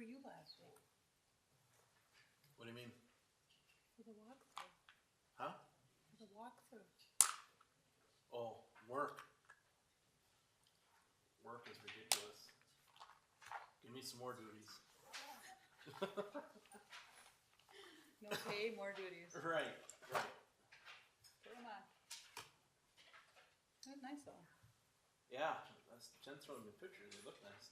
you last week What do you mean? for the walkthrough? Huh? For the walkthrough. Oh, work. Work is ridiculous. Give me some more duties. No pay, more duties. Right. Put them on. That's nice though. Yeah, Jen throwing me pictures. They look nice.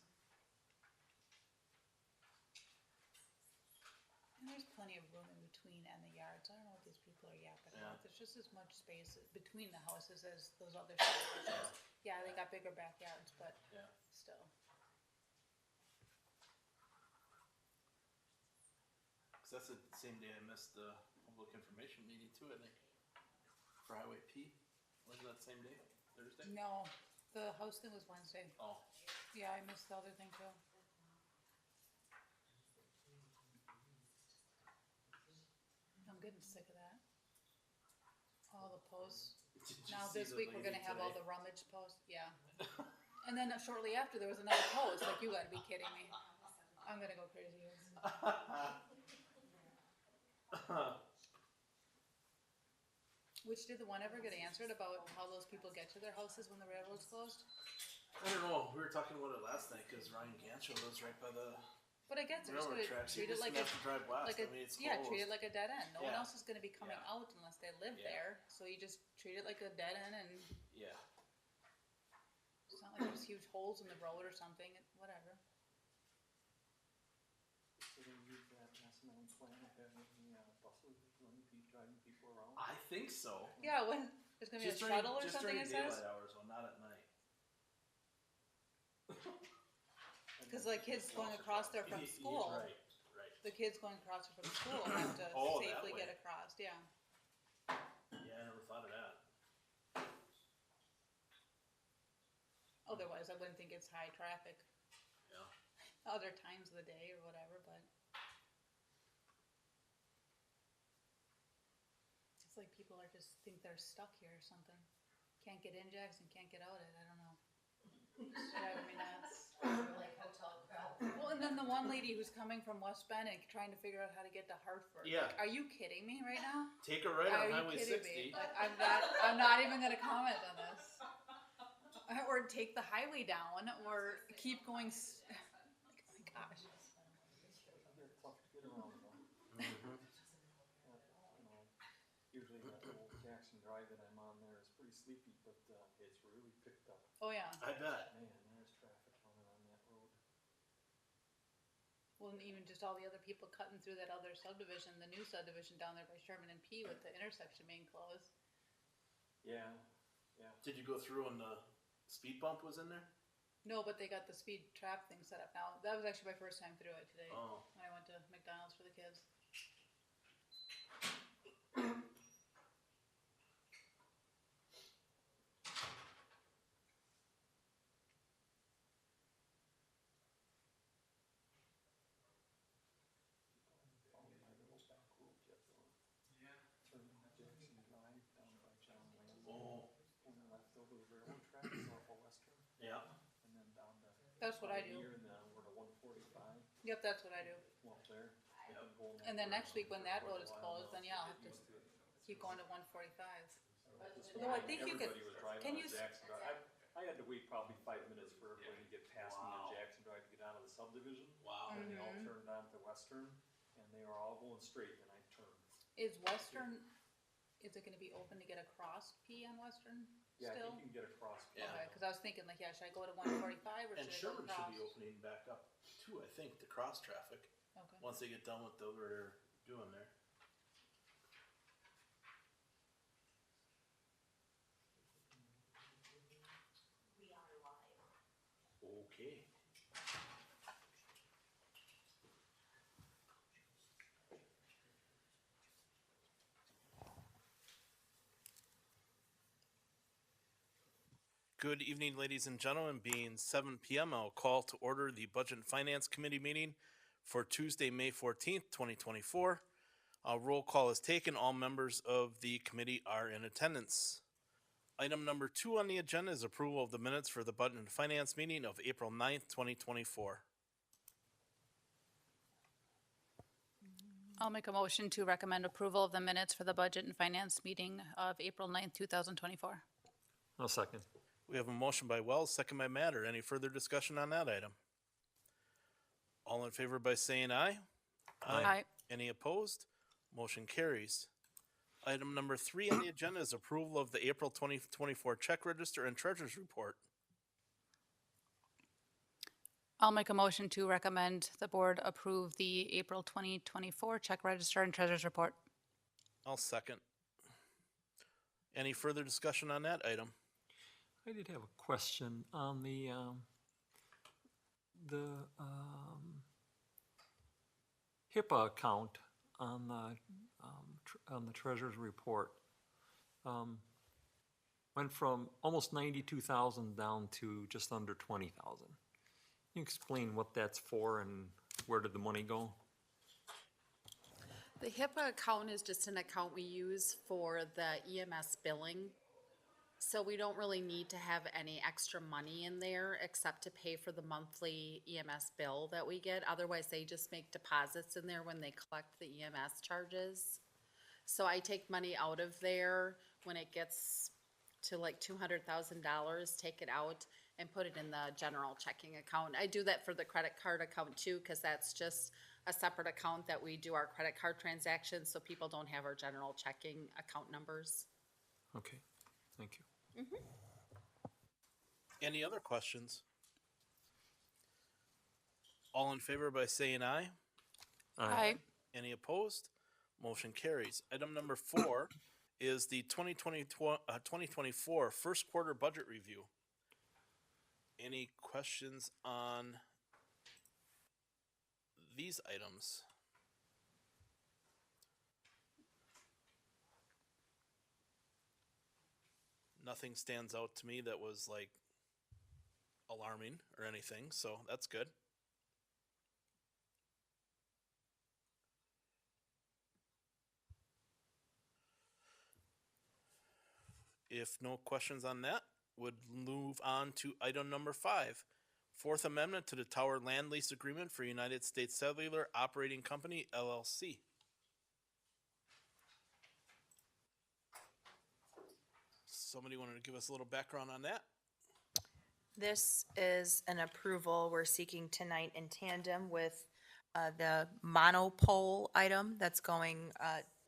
And there's plenty of room in between and the yards. I don't know what these people are yapping Yeah. about. There's just as much space between the houses as those other subdivisions. Yeah, they got bigger backyards, but Yeah. still. Cause that's the same day I missed the public information meeting too, I think. For Highway P. Wasn't that same day? Thursday? No, the house thing was Wednesday. Oh. Yeah, I missed the other thing too. I'm getting sick of that. All the posts. Did you Now see this the week we're lady gonna have all today? the rummage posts, yeah. And then shortly after there was another post, like you gotta be kidding me. I'm gonna go crazy. Which did the one ever get answered about how those people get to their houses when the railroad's closed? I don't know. We were talking about it last night because Ryan Gancho lives right by the But I guess they're just railroad gonna tracks. You treat it just like a, have to drive west. like a, I mean, it's yeah, closed. treat it like a dead end. No one Yeah. else is gonna be coming Yeah. out unless they live Yeah. there, so you just treat it like a dead end and Yeah. it's not like there's huge holes in the road or something, whatever. So they use that asinine plan of having buses driving people around. I think so. Yeah, when there's gonna be a shuttle or just something, during it says? daylight hours, well, not at night. Cause like kids going across there from school, Right. the kids going across there from school have to Oh, that safely way. get across, yeah. Yeah, I never thought of that. Otherwise, I wouldn't think it's high traffic Yeah. other times of the day or whatever, but. It's like people are just think they're stuck here or something. Can't get in Jackson, can't get out it, I don't know. It's driving me nuts. Like hotel crowd. Well, and then the one lady who's coming from West Bend and trying to figure out how to get to Hartford. Yeah. Like, are you kidding me right now? Take a right Are on you Highway kidding 60. me? Like, I'm not even gonna comment on this. Or take the highway down, or keep going. Oh my gosh. They're tough to get around though. Mhm. Usually that old Jackson Drive that I'm on there is pretty sleepy, but it's really picked up. Oh yeah. I bet. Man, there's traffic running on that road. Well, and even just all the other people cutting through that other subdivision, the new subdivision down there by Sherman and P with the intersection being closed. Yeah. Did you go through when the speed bump was in there? No, but they got the speed trap thing set up now. That was actually my first time through it today Oh. when I went to McDonald's for the kids. Found my little back road yet though. Yeah. Turning Jackson Drive down by John Lane. Oh. And left over the railroad tracks off of Western. Yeah. And then down to. That's what I do. Here and then over to 145. Yep, that's what I do. Well, up there. I've been going And then over next week when that for road a is while closed, now. then yeah, I'll have to Used it. keep going to 145. This Although I morning, think you could- everybody was driving can on you s- Jackson Drive. I had to wait probably 5 minutes for everybody to get past me Wow. on Jackson Drive to get onto the subdivision. Wow. And they all Mhm. turned onto Western, and they were all going straight, and I turned. Is Western, is it gonna be open to get across P on Western Yeah, I still? think you can get across. Yeah. Okay, cause I was thinking like, yeah, should I go to 145 or And should I go Sherman across? should be opening back up too, I think, to cross traffic Okay. once they get done with what they're doing there. We are live. Okay. Good evening, ladies and gentlemen. Being 7 p.m., I'll call to order the Budget and Finance Committee meeting for Tuesday, May 14th, 2024. A roll call is taken. All members of the committee are in attendance. Item number 2 on the agenda is approval of the minutes for the Budget and Finance meeting of April 9th, 2024. I'll make a motion to recommend approval of the minutes for the Budget and Finance meeting of April 9th, 2024. I'll second. We have a motion by Wells, second by Matter. Any further discussion on that item? All in favor by saying aye? Aye. Any opposed? Motion carries. Item number 3 on the agenda is approval of the April 2024 check register and treasurer's report. I'll make a motion to recommend the board approve the April 2024 check register and treasurer's report. I'll second. Any further discussion on that item? I did have a question on the HIPAA account on the treasurer's report. Went from almost 92,000 down to just under 20,000. Can you explain what that's for and where did the money go? The HIPAA account is just an account we use for the EMS billing. So we don't really need to have any extra money in there except to pay for the monthly EMS bill that we get. Otherwise, they just make deposits in there when they collect the EMS charges. So I take money out of there when it gets to like $200,000, take it out and put it in the general checking account. I do that for the credit card account too, because that's just a separate account that we do our credit card transactions, so people don't have our general checking account numbers. Okay, thank you. Any other questions? All in favor by saying aye? Aye. Any opposed? Motion carries. Item number 4 is the 2024 first quarter budget review. Any questions on these items? Nothing stands out to me that was like alarming or anything, so that's good. If no questions on that, would move on to item number 5. Fourth Amendment to the Tower Land Lease Agreement for United States Cellular Operating Company, LLC. Somebody wanted to give us a little background on that? This is an approval we're seeking tonight in tandem with the monopole item that's going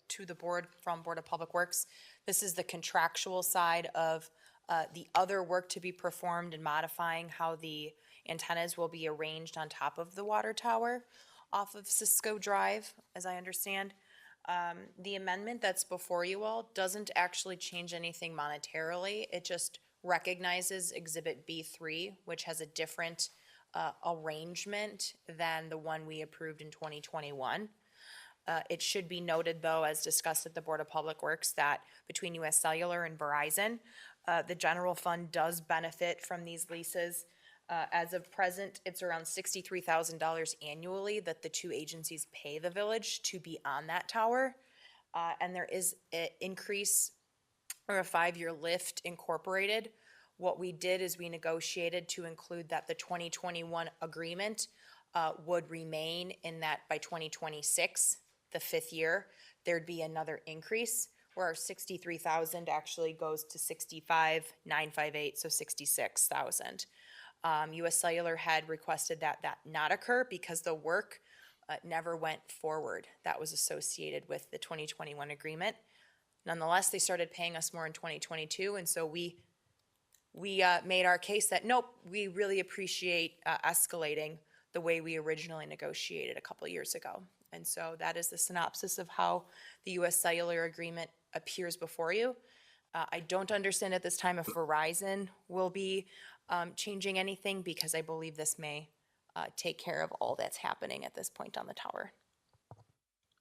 to the board from Board of Public Works. This is the contractual side of the other work to be performed and modifying how the antennas will be arranged on top of the water tower off of Cisco Drive, as I understand. The amendment that's before you all doesn't actually change anything monetarily. It just recognizes Exhibit B3, which has a different arrangement than the one we approved in 2021. It should be noted, though, as discussed at the Board of Public Works, that between US Cellular and Verizon, the general fund does benefit from these leases. As of present, it's around $63,000 annually that the two agencies pay the village to be on that tower. And there is an increase or a 5-year lift incorporated. What we did is we negotiated to include that the 2021 agreement would remain in that by 2026, the 5th year, there'd be another increase where our 63,000 actually goes to 65,958, so 66,000. US Cellular had requested that that not occur because the work never went forward. That was associated with the 2021 agreement. Nonetheless, they started paying us more in 2022, and so we made our case that, nope, we really appreciate escalating the way we originally negotiated a couple years ago. And so that is the synopsis of how the US Cellular agreement appears before you. I don't understand at this time if Verizon will be changing anything, because I believe this may take care of all that's happening at this point on the tower.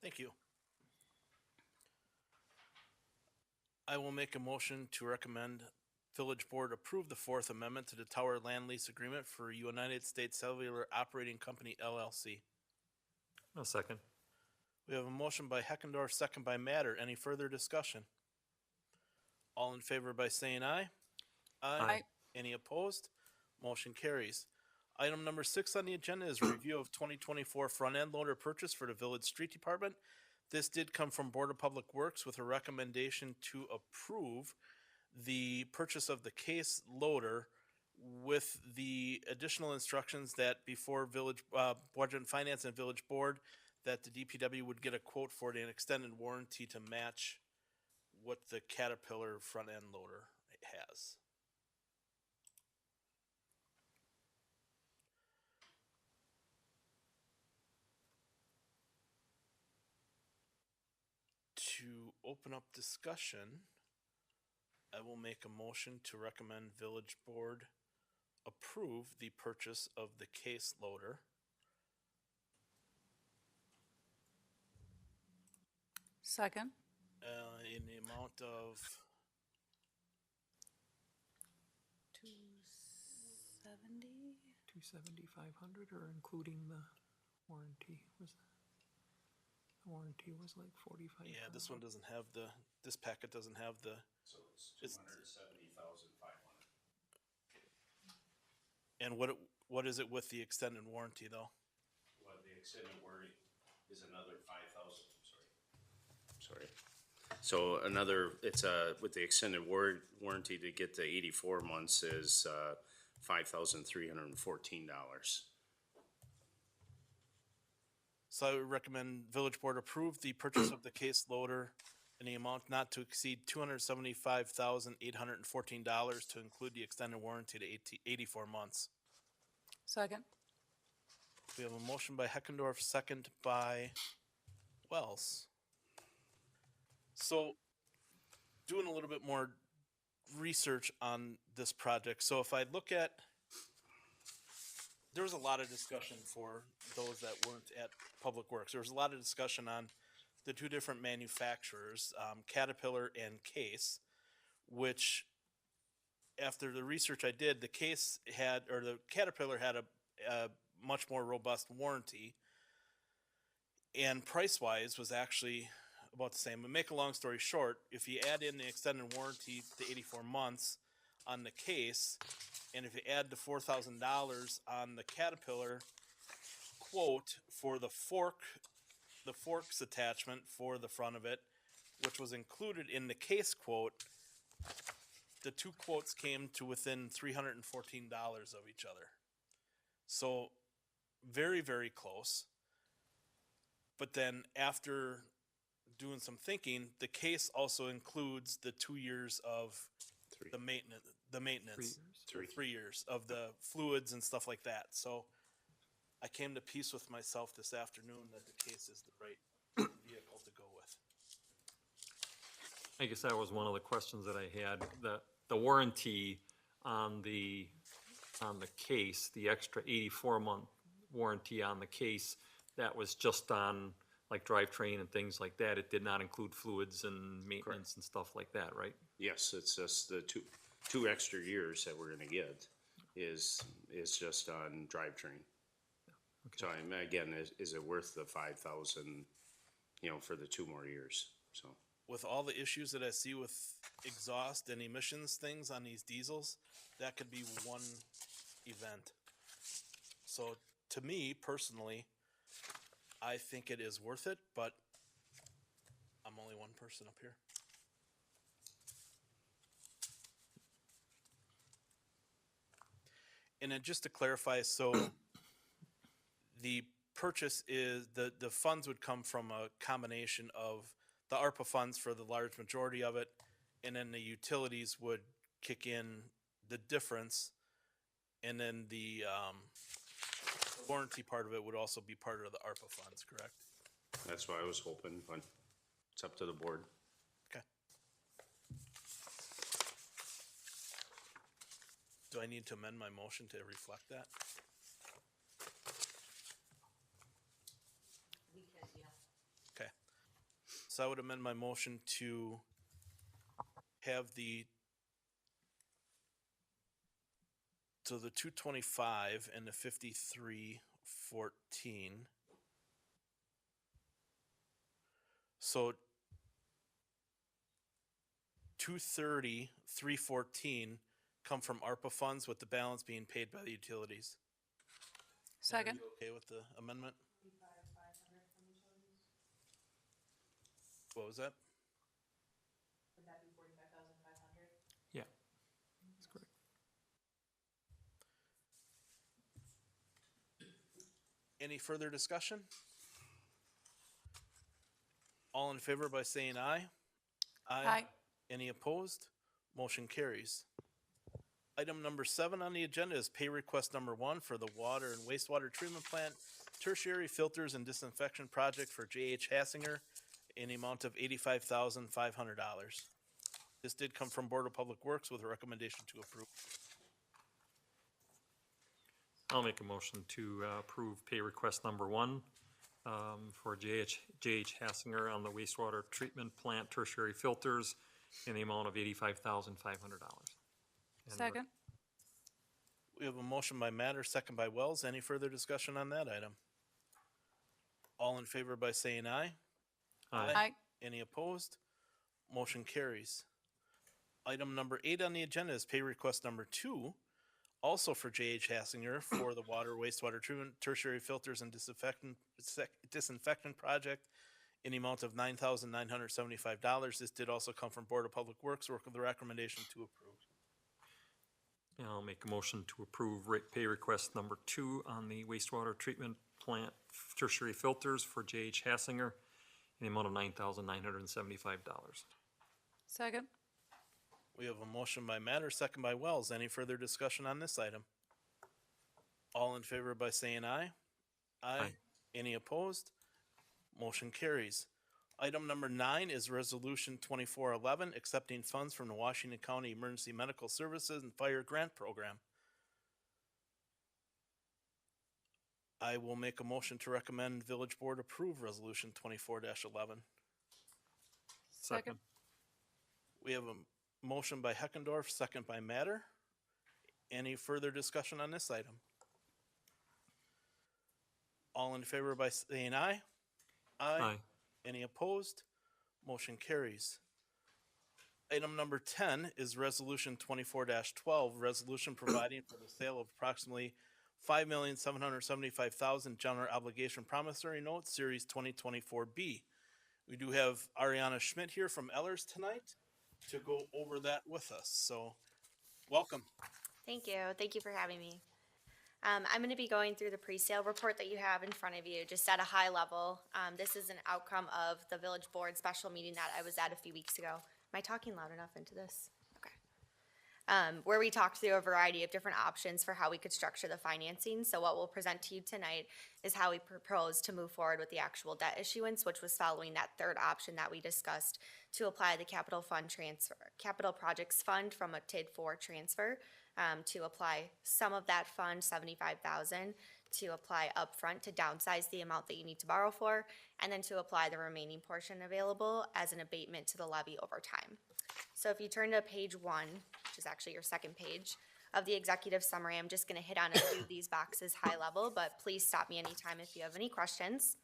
Thank you. I will make a motion to recommend Village Board approve the Fourth Amendment to the Tower Land Lease Agreement for United States Cellular Operating Company, LLC. I'll second. We have a motion by Heckendorf, second by Matter. Any further discussion? All in favor by saying aye? Aye. Any opposed? Motion carries. Item number 6 on the agenda is review of 2024 front-end loader purchase for the Village Street Department. This did come from Board of Public Works with a recommendation to approve the purchase of the case loader with the additional instructions that before Village, Budget and Finance and Village Board, that the DPW would get a quote for it and extended warranty to match what the Caterpillar front-end loader has. To open up discussion, I will make a motion to recommend Village Board approve the purchase of the case loader. Second. In the amount of, 270? 270,500 or including the warranty, was the warranty was like 45. yeah, this one doesn't have the, this packet doesn't have the, So it's It's- 270,500. and what is it with the extended warranty though? Well, the extended warranty is another 5,000, sorry. So another, it's with the extended warranty to get to 84 months is $5,314. So I would recommend Village Board approve the purchase of the case loader in the amount not to exceed $275,814 to include the extended warranty to 84 months. Second. We have a motion by Heckendorf, second by Wells. So, doing a little bit more research on this project. So if I look at, there was a lot of discussion for those that weren't at Public Works. There was a lot of discussion on the two different manufacturers, Caterpillar and Case, which after the research I did, the Case had, or the Caterpillar had a much more robust warranty, and price-wise was actually about the same. But make a long story short, if you add in the extended warranty to 84 months on the Case, and if you add the $4,000 on the Caterpillar quote for the forks attachment for the front of it, which was included in the Case quote, the two quotes came to within $314 of each other. So very, very close. But then after doing some thinking, the Case also includes the 2 years of Three. the maintenance, 3 years. 3 years of the fluids and stuff like that. So I came to peace with myself this afternoon that the Case is the right vehicle to go with. I guess that was one of the questions that I had, the warranty on the case, the extra 84-month warranty on the case, that was just on like drivetrain and things like that. It did not include fluids and maintenance and stuff like that, right? Yes, it's just the two extra years that we're gonna get is just on drivetrain. So I'm, again, is it worth the 5,000, for the 2 more years, so. With all the issues that I see with exhaust and emissions things on these diesels, that could be one event. So to me personally, I think it is worth it, but I'm only one person up here. And then just to clarify, so the purchase is, the funds would come from a combination of the ARPA funds for the large majority of it, and then the utilities would kick in the difference, and then the warranty part of it would also be part of the ARPA funds, correct? That's what I was hoping, but it's up to the board. Okay. Do I need to amend my motion to reflect that? We could, yeah. Okay. So I would amend my motion to have the 225 and the 5314. So 230, 314 come from ARPA funds with the balance being paid by the utilities. Second. Are you okay with the amendment? What was that? Yeah. That's correct. Any further discussion? All in favor by saying aye? Aye. Any opposed? Motion carries. Item number 7 on the agenda is pay request number 1 for the water and wastewater treatment plant tertiary filters and disinfection project for J.H. Hassinger in the amount of $85,500. This did come from Board of Public Works with a recommendation to approve. I'll make a motion to approve pay request number 1 for J.H. Hassinger on the wastewater treatment plant tertiary filters in the amount of $85,500. Second. We have a motion by Matter, second by Wells. Any further discussion on that item? All in favor by saying aye? Aye. Any opposed? Motion carries. Item number 8 on the agenda is pay request number 2, also for J.H. Hassinger for the water wastewater treatment tertiary filters and disinfectant project in the amount of $9,975. This did also come from Board of Public Works, work with the recommendation to approve. And I'll make a motion to approve pay request number 2 on the wastewater treatment plant tertiary filters for J.H. Hassinger in the amount of $9,975. Second. We have a motion by Matter, second by Wells. Any further discussion on this item? All in favor by saying aye? Aye. Any opposed? Motion carries. Item number 9 is Resolution 2411, accepting funds from the Washington County Emergency Medical Services and Fire Grant Program. I will make a motion to recommend Village Board approve Resolution 24-11. Second. We have a motion by Heckendorf, second by Matter. Any further discussion on this item? All in favor by saying aye? Aye. Any opposed? Motion carries. Item number 10 is Resolution 24-12, resolution providing for the sale of approximately $5,775,000 general obligation promissory notes, Series 2024B. We do have Ariana Schmidt here from Ellers tonight to go over that with us. So, welcome. Thank you. Thank you for having me. I'm going to be going through the pre-sale report that you have in front of you, just at a high level. This is an outcome of the village board special meeting that I was at a few weeks ago. Am I talking loud enough into this? Okay. Where we talked through a variety of different options for how we could structure the financing. So what we'll present to you tonight is how we propose to move forward with the actual debt issuance, which was following that third option that we discussed to apply the capital projects fund from a TID 4 transfer. To apply some of that fund, $75,000, to apply upfront to downsize the amount that you need to borrow for, and then to apply the remaining portion available as an abatement to the levy over time. So if you turn to page 1, which is actually your second page of the executive summary, I'm just going to hit on a few of these boxes high level, but please stop me anytime if you have any questions.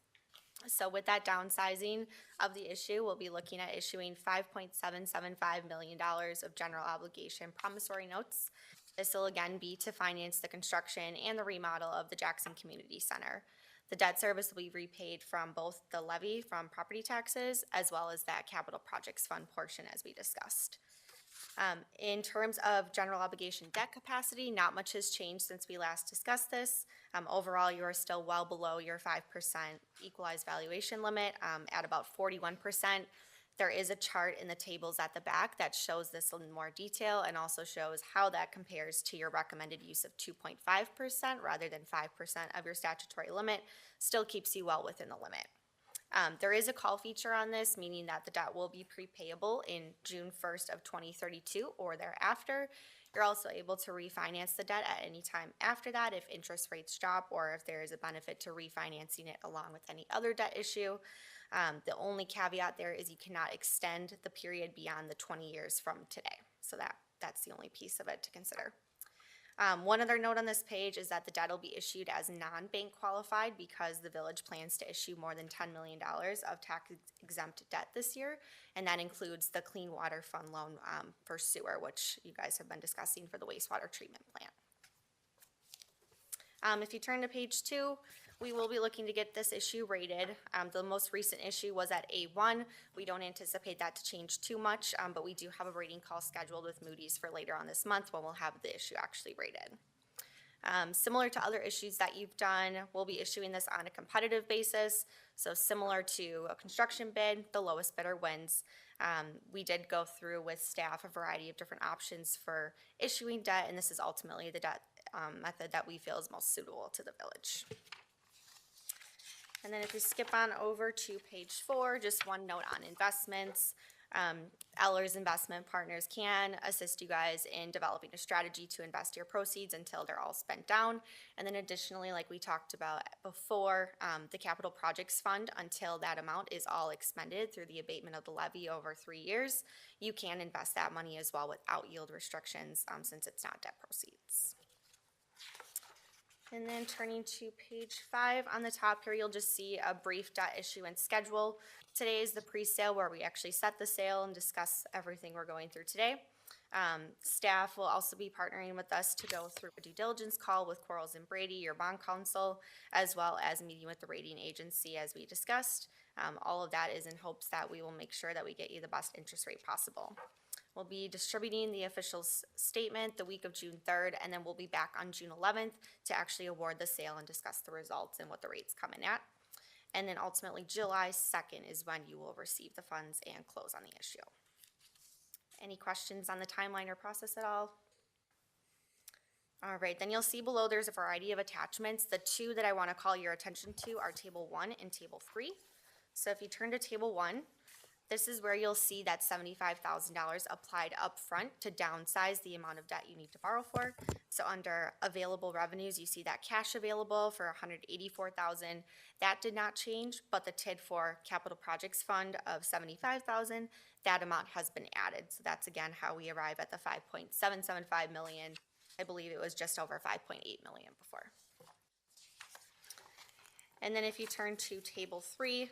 So with that downsizing of the issue, we'll be looking at issuing $5.775 million of general obligation promissory notes. This will again be to finance the construction and the remodel of the Jackson Community Center. The debt service will be repaid from both the levy from property taxes as well as that capital projects fund portion as we discussed. In terms of general obligation debt capacity, not much has changed since we last discussed this. Overall, you are still well below your 5% equalized valuation limit at about 41%. There is a chart in the tables at the back that shows this in more detail and also shows how that compares to your recommended use of 2.5% rather than 5% of your statutory limit. Still keeps you well within the limit. There is a call feature on this, meaning that the debt will be prepayable in June 1st of 2032 or thereafter. You're also able to refinance the debt at any time after that if interest rates drop or if there is a benefit to refinancing it along with any other debt issue. The only caveat there is you cannot extend the period beyond the 20 years from today. So that's the only piece of it to consider. One other note on this page is that the debt will be issued as non-bank qualified because the village plans to issue more than $10 million of tax exempt debt this year. And that includes the Clean Water Fund loan for sewer, which you guys have been discussing for the wastewater treatment plant. If you turn to page 2, we will be looking to get this issue rated. The most recent issue was at A1. We don't anticipate that to change too much, but we do have a rating call scheduled with Moody's for later on this month when we'll have the issue actually rated. Similar to other issues that you've done, we'll be issuing this on a competitive basis. So similar to a construction bid, the lowest bidder wins. We did go through with staff a variety of different options for issuing debt, and this is ultimately the debt method that we feel is most suitable to the village. And then if you skip on over to page 4, just one note on investments. Ellers Investment Partners can assist you guys in developing a strategy to invest your proceeds until they're all spent down. And then additionally, like we talked about before, the Capital Projects Fund, until that amount is all expended through the abatement of the levy over 3 years, you can invest that money as well without yield restrictions, since it's not debt proceeds. And then turning to page 5, on the top here, you'll just see a brief debt issuance schedule. Today is the pre-sale where we actually set the sale and discuss everything we're going through today. Staff will also be partnering with us to go through a due diligence call with Quarles and Brady, your bond counsel, as well as meeting with the rating agency as we discussed. All of that is in hopes that we will make sure that we get you the best interest rate possible. We'll be distributing the official statement the week of June 3rd, and then we'll be back on June 11th to actually award the sale and discuss the results and what the rate's coming at. And then ultimately, July 2nd is when you will receive the funds and close on the issue. Any questions on the timeline or process at all? All right, then you'll see below there's a variety of attachments. The two that I want to call your attention to are Table 1 and Table 3. So if you turn to Table 1, this is where you'll see that $75,000 applied up front to downsize the amount of debt you need to borrow for. So under available revenues, you see that cash available for $184,000. That did not change, but the TID for Capital Projects Fund of $75,000, that amount has been added. So that's again how we arrive at the $5.775 million. I believe it was just over $5.8 million before. And then if you turn to Table 3,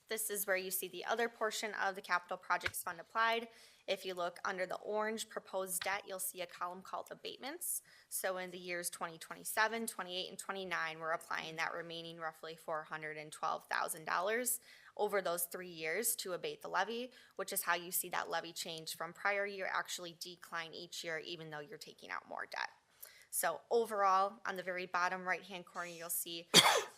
this is where you see the other portion of the Capital Projects Fund applied. If you look under the orange proposed debt, you'll see a column called abatements. So in the years 2027, 28, and 29, we're applying that remaining roughly $412,000 over those 3 years to abate the levy, which is how you see that levy change from prior year actually decline each year, even though you're taking out more debt. So overall, on the very bottom right-hand corner, you'll see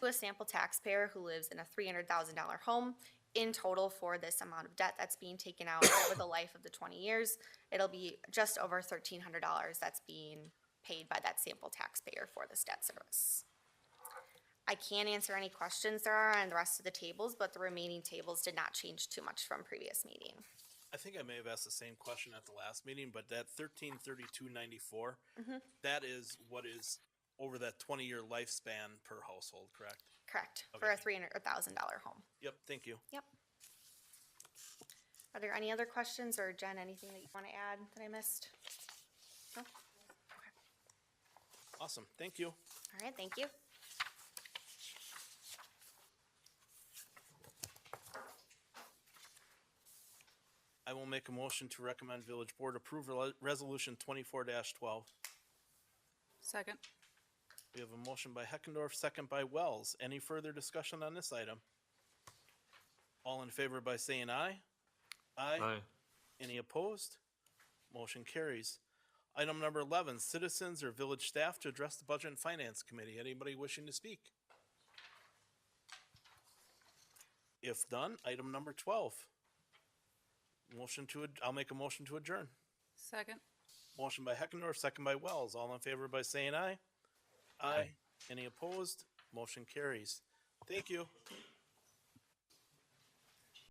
a sample taxpayer who lives in a $300,000 home. In total for this amount of debt that's being taken out over the life of the 20 years, it'll be just over $1,300 that's being paid by that sample taxpayer for this debt service. I can't answer any questions there are on the rest of the tables, but the remaining tables did not change too much from previous meeting. I think I may have asked the same question at the last meeting, but that 1332.94, that is what is over that 20-year lifespan per household, correct? Correct, for a $300,000 home. Yep, thank you. Yep. Are there any other questions, or Jen, anything that you want to add that I missed? No? Okay. Awesome, thank you. All right, thank you. I will make a motion to recommend Village Board approve Resolution 24-12. Second. We have a motion by Heckendorf, second by Wells. Any further discussion on this item? All in favor by saying aye? Aye. Any opposed? Motion carries. Item number 11, citizens or village staff to address the Budget and Finance Committee. Anybody wishing to speak? If done, item number 12. I'll make a motion to adjourn. Second. Motion by Heckendorf, second by Wells. All in favor by saying aye? Aye. Any opposed? Motion carries. Thank you.